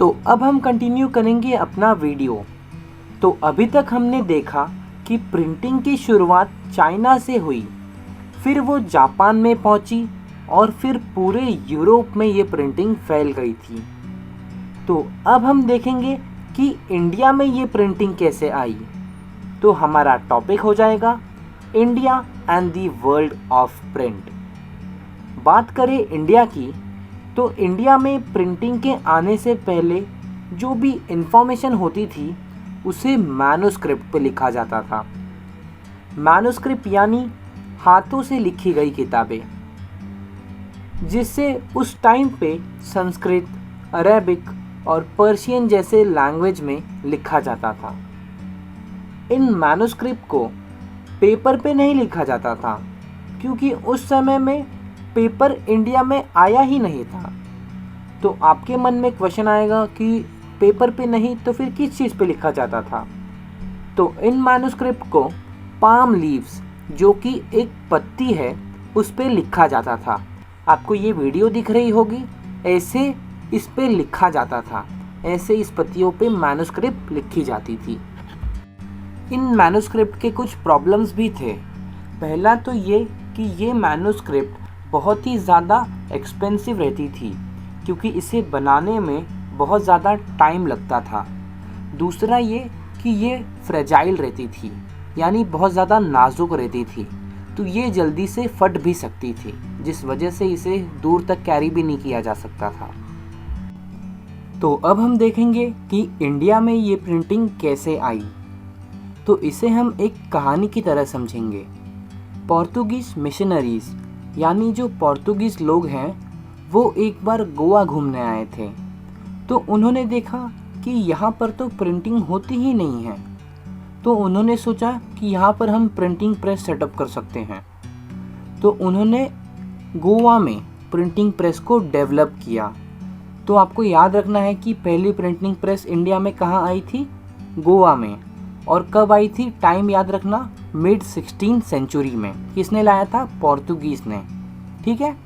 तो अब हम कंटिन्यू करेंगे अपना वीडियो। तो अभी तक हमने देखा कि प्रिंटिंग की शुरुआत चाइना से हुई, फिर वो जापान में पहुंची और फिर पूरे यूरोप में ये प्रिंटिंग फैल गई थी। तो अब हम देखेंगे कि इंडिया में ये प्रिंटिंग कैसे आई। तो हमारा टॉपिक हो जाएगा India and the world of print. बात करें इंडिया की, तो इंडिया में प्रिंटिंग के आने से पहले जो भी इंफॉर्मेशन होती थी उसे मैन्युस्क्रिप्ट पे लिखा जाता था। मैन्युस्क्रिप्ट यानी हाथों से लिखी गई किताबें, जिससे उस टाइम पे संस्कृत, अरेबिक और पर्शियन जैसे लैंग्वेज में लिखा जाता था। इन मैन्युस्क्रिप्ट को पेपर पे नहीं लिखा जाता था, क्योंकि उस समय में पेपर इंडिया में आया ही नहीं था। तो आपके मन में क्वेश्चन आएगा कि पेपर पे नहीं तो फिर किस चीज़ पे लिखा जाता था। तो इन मैन्युस्क्रिप्ट को पाम लीव्स, जो कि एक पत्ती है, उस पे लिखा जाता था। आपको ये वीडियो दिख रही होगी, ऐसे इस पे लिखा जाता था, ऐसे इस पत्तियों पे मैन्युस्क्रिप्ट लिखी जाती थी। इन मैन्युस्क्रिप्ट के कुछ प्रॉब्लम्स भी थे। पहला तो ये कि ये मैन्युस्क्रिप्ट बहुत ही ज़्यादा एक्सपेंसिव रहती थी, क्योंकि इसे बनाने में बहुत ज़्यादा टाइम लगता था। दूसरा ये कि ये फ्रेजाइल रहती थी, यानी बहुत ज़्यादा नाजुक रहती थी, तो ये जल्दी से फट भी सकती थी, जिस वजह से इसे दूर तक कैरी भी नहीं किया जा सकता था। तो अब हम देखेंगे कि इंडिया में ये प्रिंटिंग कैसे आई। तो इसे हम एक कहानी की तरह समझेंगे। पोर्तुगीज़ मिशनरीज़, यानी जो पोर्तुगीज़ लोग हैं, वो एक बार गोवा घूमने आए थे। तो उन्होंने देखा कि यहाँ पर तो प्रिंटिंग होती ही नहीं है। तो उन्होंने सोचा कि यहाँ पर हम प्रिंटिंग प्रेस सेटअप कर सकते हैं। तो उन्होंने गोवा में प्रिंटिंग प्रेस को डेवलप किया। तो आपको याद रखना है कि पहली प्रिंटिंग प्रेस इंडिया में कहाँ आई थी? गोवा में। और कब आई थी? टाइम याद रखना, मिड 16th सेंचुरी में। किसने लाया था? पोर्तुगीज़ ने। ठीक है।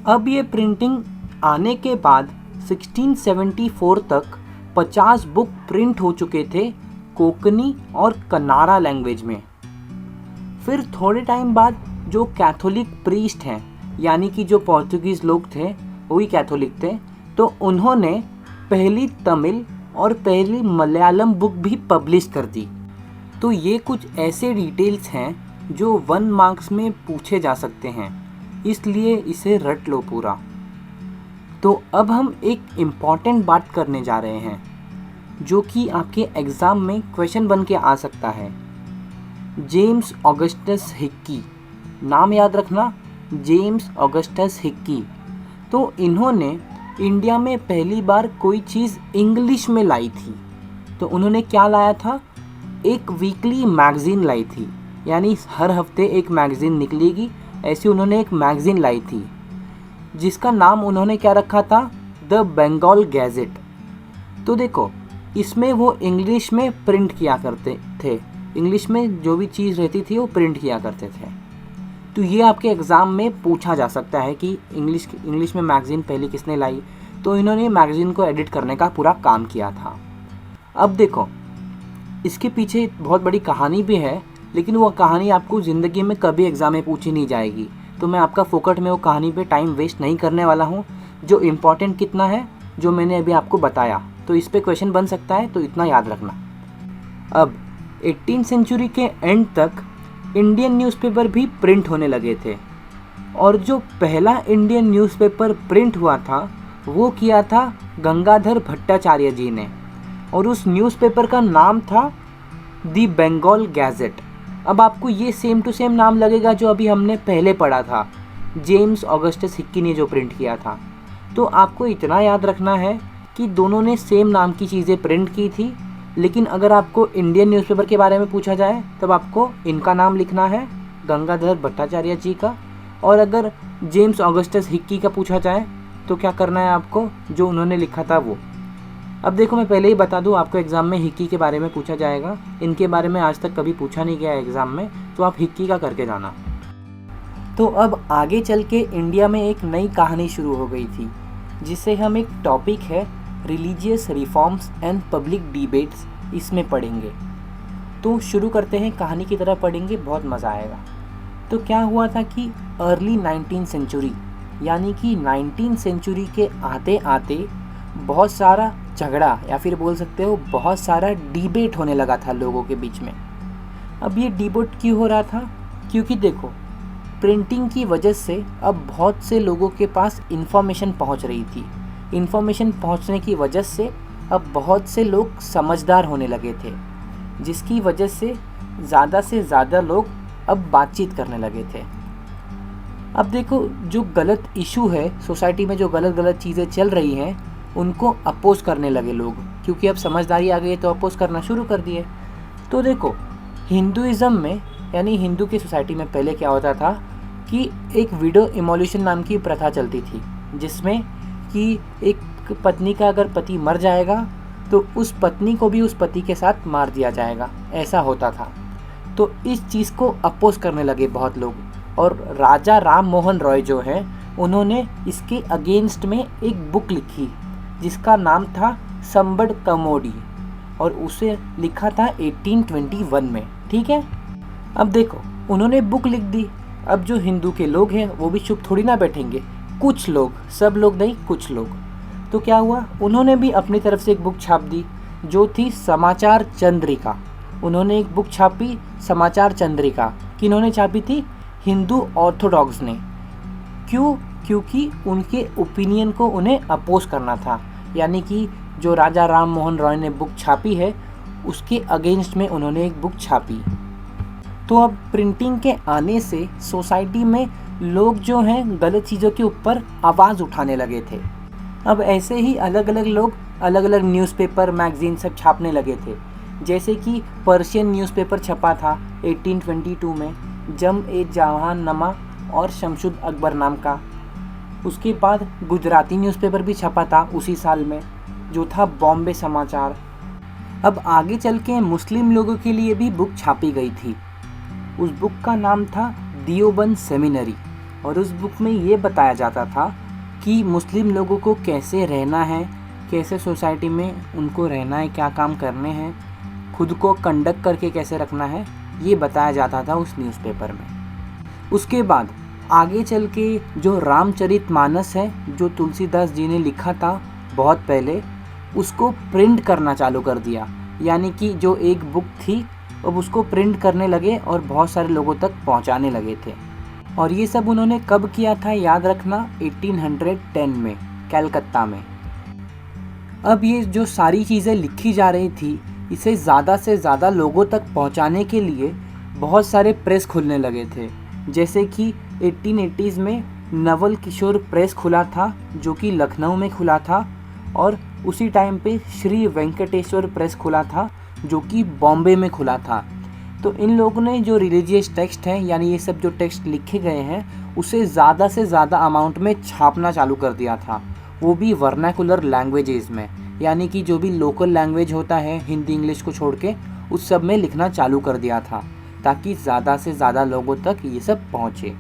अब ये प्रिंटिंग आने के बाद 1674 तक 50 बुक प्रिंट हो चुके थे कोंकणी और कन्नाड़ा लैंग्वेज में। फिर थोड़े टाइम बाद जो कैथोलिक प्रीस्ट हैं, यानी कि जो पोर्तुगीज़ लोग थे वही कैथोलिक थे, तो उन्होंने पहली तमिल और पहली मलयालम बुक भी पब्लिश कर दी। तो ये कुछ ऐसे डिटेल्स हैं जो 1 मार्क्स में पूछे जा सकते हैं, इसलिए इसे रट लो पूरा। तो अब हम एक इम्पॉर्टेंट बात करने जा रहे हैं, जो कि आपके एग्ज़ाम में क्वेश्चन बन के आ सकता है। जेम्स ऑगस्टस हिक्की, नाम याद रखना, जेम्स ऑगस्टस हिक्की। तो इन्होंने इंडिया में पहली बार कोई चीज़ इंग्लिश में लाई थी। तो उन्होंने क्या लाया था? एक वीकली मैगज़ीन लाई थी, यानी हर हफ्ते एक मैगज़ीन निकलेगी, ऐसी उन्होंने एक मैगज़ीन लाई थी, जिसका नाम उन्होंने क्या रखा था? The Bengal Gazette. तो देखो, इसमें वो इंग्लिश में प्रिंट किया करते थे, इंग्लिश में जो भी चीज़ रहती थी वो प्रिंट किया करते थे। तो ये आपके एग्ज़ाम में पूछा जा सकता है कि इंग्लिश में मैगज़ीन पहले किसने लाई। तो इन्होंने मैगज़ीन को एडिट करने का पूरा काम किया था। अब देखो, इसके पीछे बहुत बड़ी कहानी भी है, लेकिन वो कहानी आपको ज़िंदगी में कभी एग्ज़ाम में पूछी नहीं जाएगी। तो मैं आपका फोकट में वो कहानी पे टाइम वेस्ट नहीं करने वाला हूँ। जो इम्पॉर्टेंट कितना है, जो मैंने अभी आपको बताया, तो इस पे क्वेश्चन बन सकता है, तो इतना याद रखना। अब 18th सेंचुरी के एंड तक इंडियन न्यूज़पेपर भी प्रिंट होने लगे थे, और जो पहला इंडियन न्यूज़पेपर प्रिंट हुआ था वो किया था गंगाधर भट्टाचार्य जी ने, और उस न्यूज़पेपर का नाम था दी बंगाल गैजेट। अब आपको ये सेम टू सेम नाम लगेगा जो अभी हमने पहले पढ़ा था, जेम्स ऑगस्टस हिक्की ने जो प्रिंट किया था। तो आपको इतना याद रखना है कि दोनों ने सेम नाम की चीज़ें प्रिंट की थी, लेकिन अगर आपको इंडियन न्यूज़पेपर के बारे में पूछा जाए तब आपको इनका नाम लिखना है, गंगाधर भट्टाचार्य जी का। और अगर जेम्स ऑगस्टस हिक्की का पूछा जाए तो क्या करना है आपको? जो उन्होंने लिखा था वो। अब देखो, मैं पहले ही बता दूं, आपको एग्ज़ाम में हिक्की के बारे में पूछा जाएगा। इनके बारे में आज तक कभी पूछा नहीं गया एग्ज़ाम में, तो आप हिक्की का करके जाना। तो अब आगे चल के इंडिया में एक नई कहानी शुरू हो गई थी, जिसे हम एक टॉपिक है religious reforms and public debates इसमें पढ़ेंगे। तो शुरू करते हैं, कहानी की तरह पढ़ेंगे, बहुत मज़ा आएगा। तो क्या हुआ था कि अर्ली 19th सेंचुरी यानी कि 19th सेंचुरी के आते आते बहुत सारा झगड़ा या फिर बोल सकते हो बहुत सारा डिबेट होने लगा था लोगों के बीच में। अब ये डिबेट क्यों हो रहा था? क्योंकि देखो, प्रिंटिंग की वजह से अब बहुत से लोगों के पास इंफॉर्मेशन पहुंच रही थी। इंफॉर्मेशन पहुंचने की वजह से अब बहुत से लोग समझदार होने लगे थे, जिसकी वजह से ज़्यादा लोग अब बातचीत करने लगे थे। अब देखो, जो गलत इशू है सोसाइटी में, जो गलत चीज़ें चल रही हैं, उनको अपोज करने लगे लोग, क्योंकि अब समझदारी आ गई तो अपोज करना शुरू कर दिए। तो देखो, हिंदुइज़्म में यानी हिंदू की सोसाइटी में पहले क्या होता था कि एक विडो इमोल्यूशन नाम की प्रथा चलती थी, जिसमें कि एक पत्नी का अगर पति मर जाएगा तो उस पत्नी को भी उस पति के साथ मार दिया जाएगा, ऐसा होता था। तो इस चीज़ को अपोज करने लगे बहुत लोग, और राजा राम मोहन रॉय जो हैं, उन्होंने इसके अगेंस्ट में एक बुक लिखी जिसका नाम था संबड़ कमोडी, और उसे लिखा था 1821 में। ठीक है, अब देखो, उन्होंने बुक लिख दी। अब जो हिंदू के लोग हैं वो भी चुप थोड़ी ना बैठेंगे, कुछ लोग, सब लोग नहीं, कुछ लोग। तो क्या हुआ, उन्होंने भी अपनी तरफ से एक बुक छाप दी जो थी समाचार चंद्रिका। उन्होंने एक बुक छापी समाचार चंद्रिका, किन्होंने छापी थी? हिंदू ऑर्थोडॉक्स ने। क्यों? क्योंकि उनके ओपिनियन को उन्हें अपोज करना था, यानी कि जो राजा राम मोहन रॉय ने बुक छापी है उसके अगेंस्ट में उन्होंने एक बुक छापी। तो अब प्रिंटिंग के आने से सोसाइटी में लोग जो हैं गलत चीज़ों के ऊपर आवाज़ उठाने लगे थे। अब ऐसे ही अलग अलग लोग अलग अलग न्यूज़पेपर, मैगज़ीन सब छापने लगे थे। जैसे कि पर्शियन न्यूज़पेपर छपा था 1822 में, जम ए जहान नमा और शमशुद अकबर नाम का। उसके बाद गुजराती न्यूज़पेपर भी छपा था उसी साल में, जो था बॉम्बे समाचार। अब आगे चल के मुस्लिम लोगों के लिए भी बुक छापी गई थी। उस बुक का नाम था दियोबंद सेमिनरी, और उस बुक में ये बताया जाता था कि मुस्लिम लोगों को कैसे रहना है, कैसे सोसाइटी में उनको रहना है, क्या काम करने हैं, खुद को कंडक्ट करके कैसे रखना है, ये बताया जाता था उस न्यूज़पेपर में। उसके बाद आगे चल के जो रामचरितमानस है, जो तुलसीदास जी ने लिखा था बहुत पहले, उसको प्रिंट करना चालू कर दिया। यानी कि जो एक बुक थी अब उसको प्रिंट करने लगे और बहुत सारे लोगों तक पहुंचाने लगे थे। और ये सब उन्होंने कब किया था, याद रखना, 1810 में, कलकत्ता में। अब ये जो सारी चीज़ें लिखी जा रही थी, इसे ज़्यादा से ज़्यादा लोगों तक पहुंचाने के लिए बहुत सारे प्रेस खुलने लगे थे। जैसे कि 1880s में नवल किशोर प्रेस खुला था, जो कि लखनऊ में खुला था, और उसी टाइम पे श्री वेंकटेश्वर प्रेस खुला था, जो कि बॉम्बे में खुला था। तो इन लोगों ने जो रिलीजियस टेक्स्ट हैं, यानी ये सब जो टेक्स्ट लिखे गए हैं, उसे ज़्यादा से ज़्यादा अमाउंट में छापना चालू कर दिया था, वो भी वर्नाकुलर लैंग्वेजेस में, यानी कि जो भी लोकल लैंग्वेज होता है हिंदी इंग्लिश को छोड़ के, उस सब में लिखना चालू कर दिया था, ताकि ज़्यादा से ज़्यादा लोगों तक ये सब पहुँचे।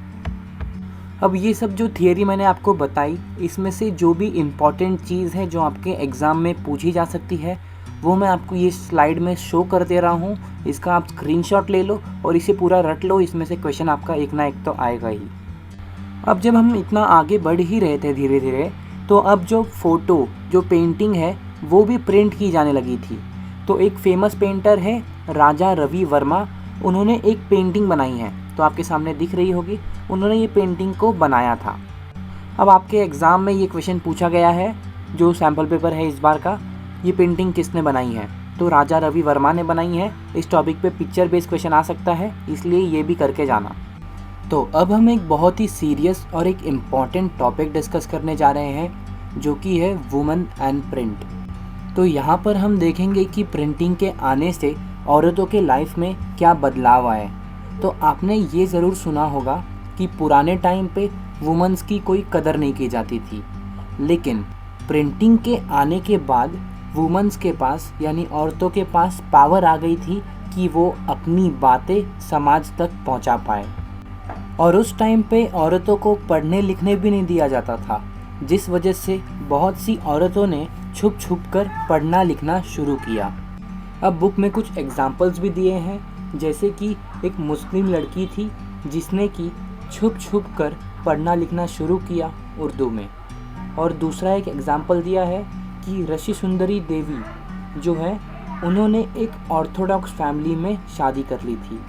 अब ये सब जो थियरी मैंने आपको बताई, इसमें से जो भी इम्पॉर्टेंट चीज़ है जो आपके एग्ज़ाम में पूछी जा सकती है, वो मैं आपको ये स्लाइड में शो कर दे रहा हूँ। इसका आप स्क्रीनशॉट ले लो और इसे पूरा रट लो, इसमें से क्वेश्चन आपका एक ना एक तो आएगा ही। अब जब हम इतना आगे बढ़ ही रहे थे धीरे धीरे, तो अब जो फ़ोटो, जो पेंटिंग है, वो भी प्रिंट की जाने लगी थी। तो एक फेमस पेंटर है राजा रवि वर्मा, उन्होंने एक पेंटिंग बनाई है, तो आपके सामने दिख रही होगी, उन्होंने ये पेंटिंग को बनाया था। अब आपके एग्ज़ाम में ये क्वेश्चन पूछा गया है, जो सैम्पल पेपर है इस बार का, ये पेंटिंग किसने बनाई है? तो राजा रवि वर्मा ने बनाई है। इस टॉपिक पे पिक्चर बेस्ड क्वेश्चन आ सकता है, इसलिए ये भी करके जाना। तो अब हम एक बहुत ही सीरियस और एक इम्पॉर्टेंट टॉपिक डिस्कस करने जा रहे हैं, जो कि है वुमेन एंड प्रिंट। तो यहाँ पर हम देखेंगे कि प्रिंटिंग के आने से औरतों के लाइफ में क्या बदलाव आए। तो आपने ये ज़रूर सुना होगा कि पुराने टाइम पे वुमेन्स की कोई कदर नहीं की जाती थी, लेकिन प्रिंटिंग के आने के बाद वुमेन्स के पास, यानी औरतों के पास पावर आ गई थी कि वो अपनी बातें समाज तक पहुंचा पाए। और उस टाइम पे औरतों को पढ़ने लिखने भी नहीं दिया जाता था, जिस वजह से बहुत सी औरतों ने छुप छुप कर पढ़ना लिखना शुरू किया। अब बुक में कुछ एग्जाम्पल्स भी दिए हैं, जैसे कि एक मुस्लिम लड़की थी जिसने कि छुप छुप कर पढ़ना लिखना शुरू किया उर्दू में। और दूसरा एक एग्जाम्पल दिया है कि ऋषि सुंदरी देवी जो है उन्होंने एक ऑर्थोडॉक्स फैमिली में शादी कर ली थी।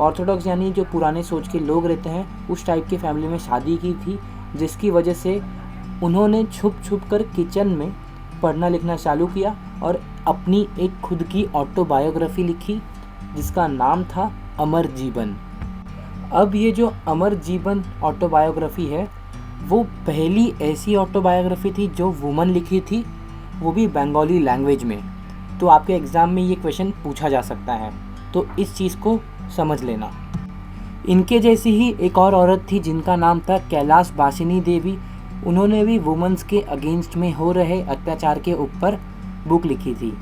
ऑर्थोडॉक्स यानी जो पुराने सोच के लोग रहते हैं उस टाइप की फैमिली में शादी की थी, जिसकी वजह से उन्होंने छुप छुप कर किचन में पढ़ना लिखना चालू किया और अपनी एक खुद की ऑटोबायोग्राफी लिखी जिसका नाम था अमर जीवन। अब ये जो अमर जीवन ऑटोबायोग्राफी है वो पहली ऐसी ऑटोबायोग्राफी थी जो वुमन लिखी थी, वो भी बंगाली लैंग्वेज में। तो आपके एग्ज़ाम में ये क्वेश्चन पूछा जा सकता है, तो इस चीज़ को समझ लेना। इनके जैसी ही एक और औरत थी जिनका नाम था कैलाश बासिनी देवी। उन्होंने भी वुमेन्स के अगेंस्ट में हो रहे अत्याचार के ऊपर बुक लिखी थी।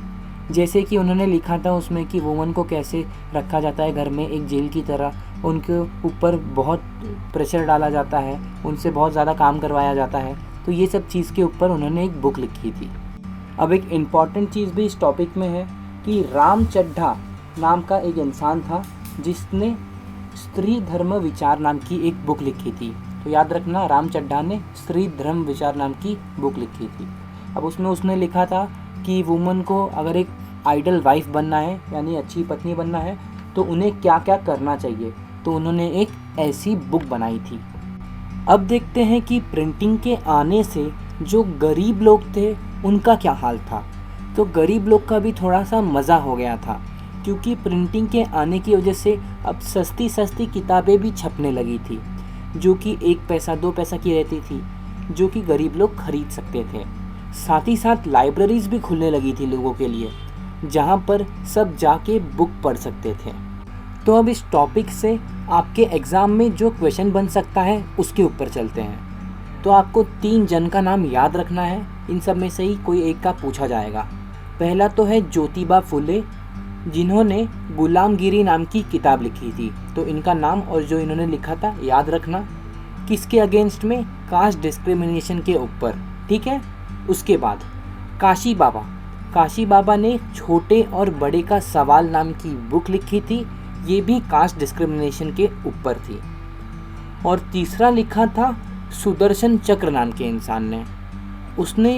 जैसे कि उन्होंने लिखा था उसमें कि वुमन को कैसे रखा जाता है घर में एक जेल की तरह, उनके ऊपर बहुत प्रेशर डाला जाता है, उनसे बहुत ज़्यादा काम करवाया जाता है। तो ये सब चीज़ के ऊपर उन्होंने एक बुक लिखी थी। अब एक इम्पॉर्टेंट चीज़ भी इस टॉपिक में है कि राम चड्ढा नाम का एक इंसान था जिसने स्त्री धर्म विचार नाम की एक बुक लिखी थी। तो याद रखना, राम चड्ढा ने स्त्री धर्म विचार नाम की बुक लिखी थी। अब उसमें उसने लिखा था कि वुमन को अगर एक आइडल वाइफ बनना है यानी अच्छी पत्नी बनना है तो उन्हें क्या क्या करना चाहिए, तो उन्होंने एक ऐसी बुक बनाई थी। अब देखते हैं कि प्रिंटिंग के आने से जो गरीब लोग थे उनका क्या हाल था। तो गरीब लोग का भी थोड़ा सा मज़ा हो गया था, क्योंकि प्रिंटिंग के आने की वजह से अब सस्ती सस्ती किताबें भी छपने लगी थी जो कि 1 पैसा 2 पैसा की रहती थी, जो कि गरीब लोग खरीद सकते थे। साथ ही साथ लाइब्रेरीज़ भी खुलने लगी थी लोगों के लिए, जहाँ पर सब जाके बुक पढ़ सकते थे। तो अब इस टॉपिक से आपके एग्ज़ाम में जो क्वेश्चन बन सकता है उसके ऊपर चलते हैं। तो आपको 3 जन का नाम याद रखना है, इन सब में से ही कोई एक का पूछा जाएगा। पहला तो है ज्योतिबा फुले, जिन्होंने गुलामगिरी नाम की किताब लिखी थी। तो इनका नाम और जो इन्होंने लिखा था याद रखना। किसके अगेंस्ट में? कास्ट डिस्क्रिमिनेशन के ऊपर, ठीक है। उसके बाद काशी बाबा, काशी बाबा ने छोटे और बड़े का सवाल नाम की बुक लिखी थी, ये भी कास्ट डिस्क्रिमिनेशन के ऊपर थी। और तीसरा लिखा था सुदर्शन चक्र नाम के इंसान ने, उसने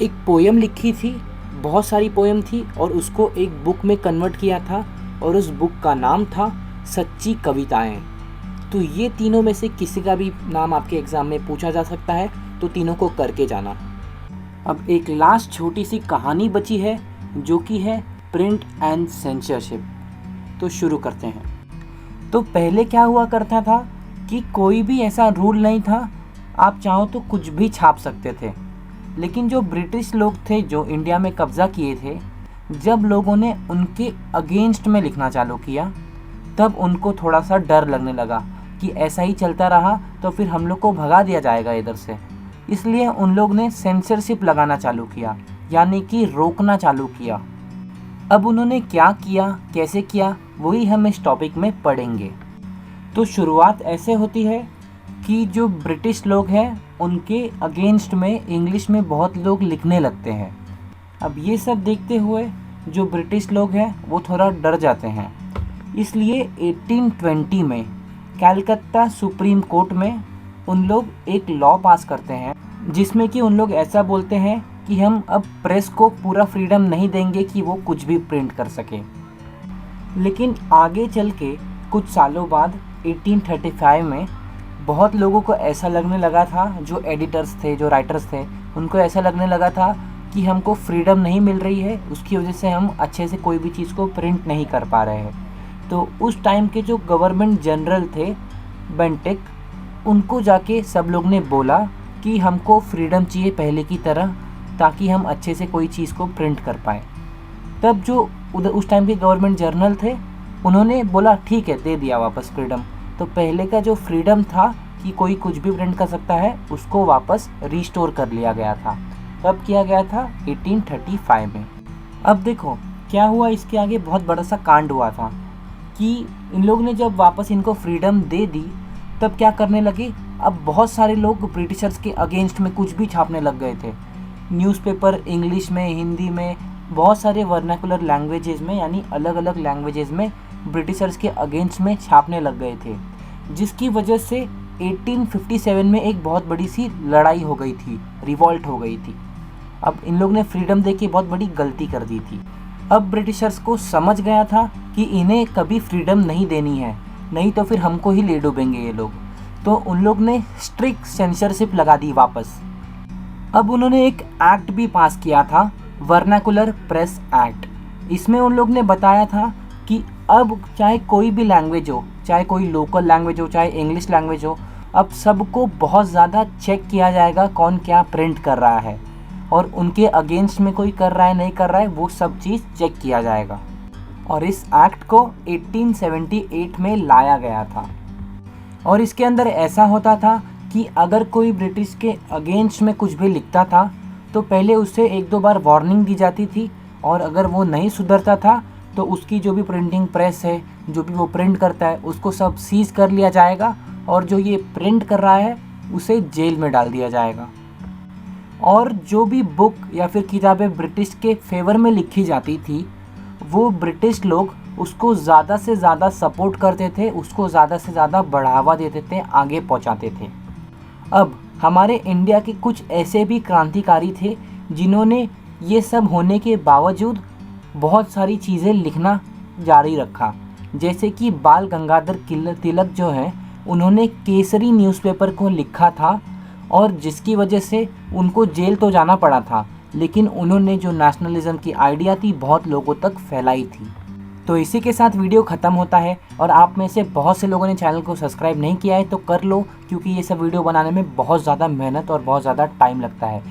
एक पोयम लिखी थी, बहुत सारी पोयम थी और उसको एक बुक में कन्वर्ट किया था और उस बुक का नाम था सच्ची कविताएं। तो ये तीनों में से किसी का भी नाम आपके एग्ज़ाम में पूछा जा सकता है, तो तीनों को करके जाना। अब एक लास्ट छोटी सी कहानी बची है जो कि है प्रिंट एंड सेंसरशिप। तो शुरू करते हैं। तो पहले क्या हुआ करता था कि कोई भी ऐसा रूल नहीं था, आप चाहो तो कुछ भी छाप सकते थे। लेकिन जो ब्रिटिश लोग थे जो इंडिया में कब्ज़ा किए थे, जब लोगों ने उनके अगेंस्ट में लिखना चालू किया तब उनको थोड़ा सा डर लगने लगा कि ऐसा ही चलता रहा तो फिर हम लोग को भगा दिया जाएगा इधर से। इसलिए उन लोग ने सेंसरशिप लगाना चालू किया, यानी कि रोकना चालू किया। अब उन्होंने क्या किया, कैसे किया, वही हम इस टॉपिक में पढ़ेंगे। तो शुरुआत ऐसे होती है कि जो ब्रिटिश लोग हैं उनके अगेंस्ट में इंग्लिश में बहुत लोग लिखने लगते हैं। अब ये सब देखते हुए जो ब्रिटिश लोग हैं वो थोड़ा डर जाते हैं। इसलिए 1820 में कलकत्ता सुप्रीम कोर्ट में उन लोग एक लॉ पास करते हैं जिसमें कि उन लोग ऐसा बोलते हैं कि हम अब प्रेस को पूरा फ्रीडम नहीं देंगे कि वो कुछ भी प्रिंट कर सके। लेकिन आगे चल के कुछ सालों बाद 1835 में बहुत लोगों को ऐसा लगने लगा था, जो एडिटर्स थे, जो राइटर्स थे, उनको ऐसा लगने लगा था कि हमको फ्रीडम नहीं मिल रही है, उसकी वजह से हम अच्छे से कोई भी चीज़ को प्रिंट नहीं कर पा रहे हैं। तो उस टाइम के जो गवर्नमेंट जनरल थे बेंटिक, उनको जाके सब लोग ने बोला कि हमको फ्रीडम चाहिए पहले की तरह, ताकि हम अच्छे से कोई चीज़ को प्रिंट कर पाएँ। तब जो उस टाइम के गवर्नमेंट जनरल थे उन्होंने बोला ठीक है, दे दिया वापस फ्रीडम। तो पहले का जो फ्रीडम था कि कोई कुछ भी प्रिंट कर सकता है, उसको वापस रिस्टोर कर लिया गया था। तब किया गया था 1835 में। अब देखो क्या हुआ, इसके आगे बहुत बड़ा सा कांड हुआ था कि इन लोग ने जब वापस इनको फ्रीडम दे दी तब क्या करने लगे, अब बहुत सारे लोग ब्रिटिशर्स के अगेंस्ट में कुछ भी छापने लग गए थे। न्यूज़पेपर इंग्लिश में, हिंदी में, बहुत सारे वर्नाकुलर लैंग्वेजेस में यानी अलग अलग लैंग्वेजेस में ब्रिटिशर्स के अगेंस्ट में छापने लग गए थे, जिसकी वजह से 1857 में एक बहुत बड़ी सी लड़ाई हो गई थी, रिवॉल्ट हो गई थी। अब इन लोग ने फ्रीडम दे के बहुत बड़ी गलती कर दी थी। अब ब्रिटिशर्स को समझ गया था कि इन्हें कभी फ्रीडम नहीं देनी है, नहीं तो फिर हमको ही ले डूबेंगे ये लोग। तो उन लोग ने स्ट्रिक्ट सेंसरशिप लगा दी वापस। अब उन्होंने एक एक्ट भी पास किया था, वर्नाकुलर प्रेस एक्ट। इसमें उन लोग ने बताया था कि अब चाहे कोई भी लैंग्वेज हो, चाहे कोई लोकल लैंग्वेज हो, चाहे इंग्लिश लैंग्वेज हो, अब सबको बहुत ज़्यादा चेक किया जाएगा कौन क्या प्रिंट कर रहा है, और उनके अगेंस्ट में कोई कर रहा है नहीं कर रहा है वो सब चीज़ चेक किया जाएगा। और इस एक्ट को 1878 में लाया गया था। और इसके अंदर ऐसा होता था कि अगर कोई ब्रिटिश के अगेंस्ट में कुछ भी लिखता था तो पहले उससे 1-2 बार वार्निंग दी जाती थी, और अगर वो नहीं सुधरता था तो उसकी जो भी प्रिंटिंग प्रेस है, जो भी वो प्रिंट करता है, उसको सब सीज कर लिया जाएगा, और जो ये प्रिंट कर रहा है उसे जेल में डाल दिया जाएगा। और जो भी बुक या फिर किताबें ब्रिटिश के फेवर में लिखी जाती थी, वो ब्रिटिश लोग उसको ज़्यादा से ज़्यादा सपोर्ट करते थे, उसको ज़्यादा से ज़्यादा बढ़ावा देते थे, आगे पहुंचाते थे। अब हमारे इंडिया के कुछ ऐसे भी क्रांतिकारी थे जिन्होंने ये सब होने के बावजूद बहुत सारी चीज़ें लिखना जारी रखा। जैसे कि बाल गंगाधर तिलक जो हैं, उन्होंने केसरी न्यूज़पेपर को लिखा था, और जिसकी वजह से उनको जेल तो जाना पड़ा था, लेकिन उन्होंने जो नेशनलिज्म की आइडिया थी बहुत लोगों तक फैलाई थी। तो इसी के साथ वीडियो ख़त्म होता है, और आप में से बहुत से लोगों ने चैनल को सब्सक्राइब नहीं किया है तो कर लो, क्योंकि ये सब वीडियो बनाने में बहुत ज़्यादा मेहनत और बहुत ज़्यादा टाइम लगता है।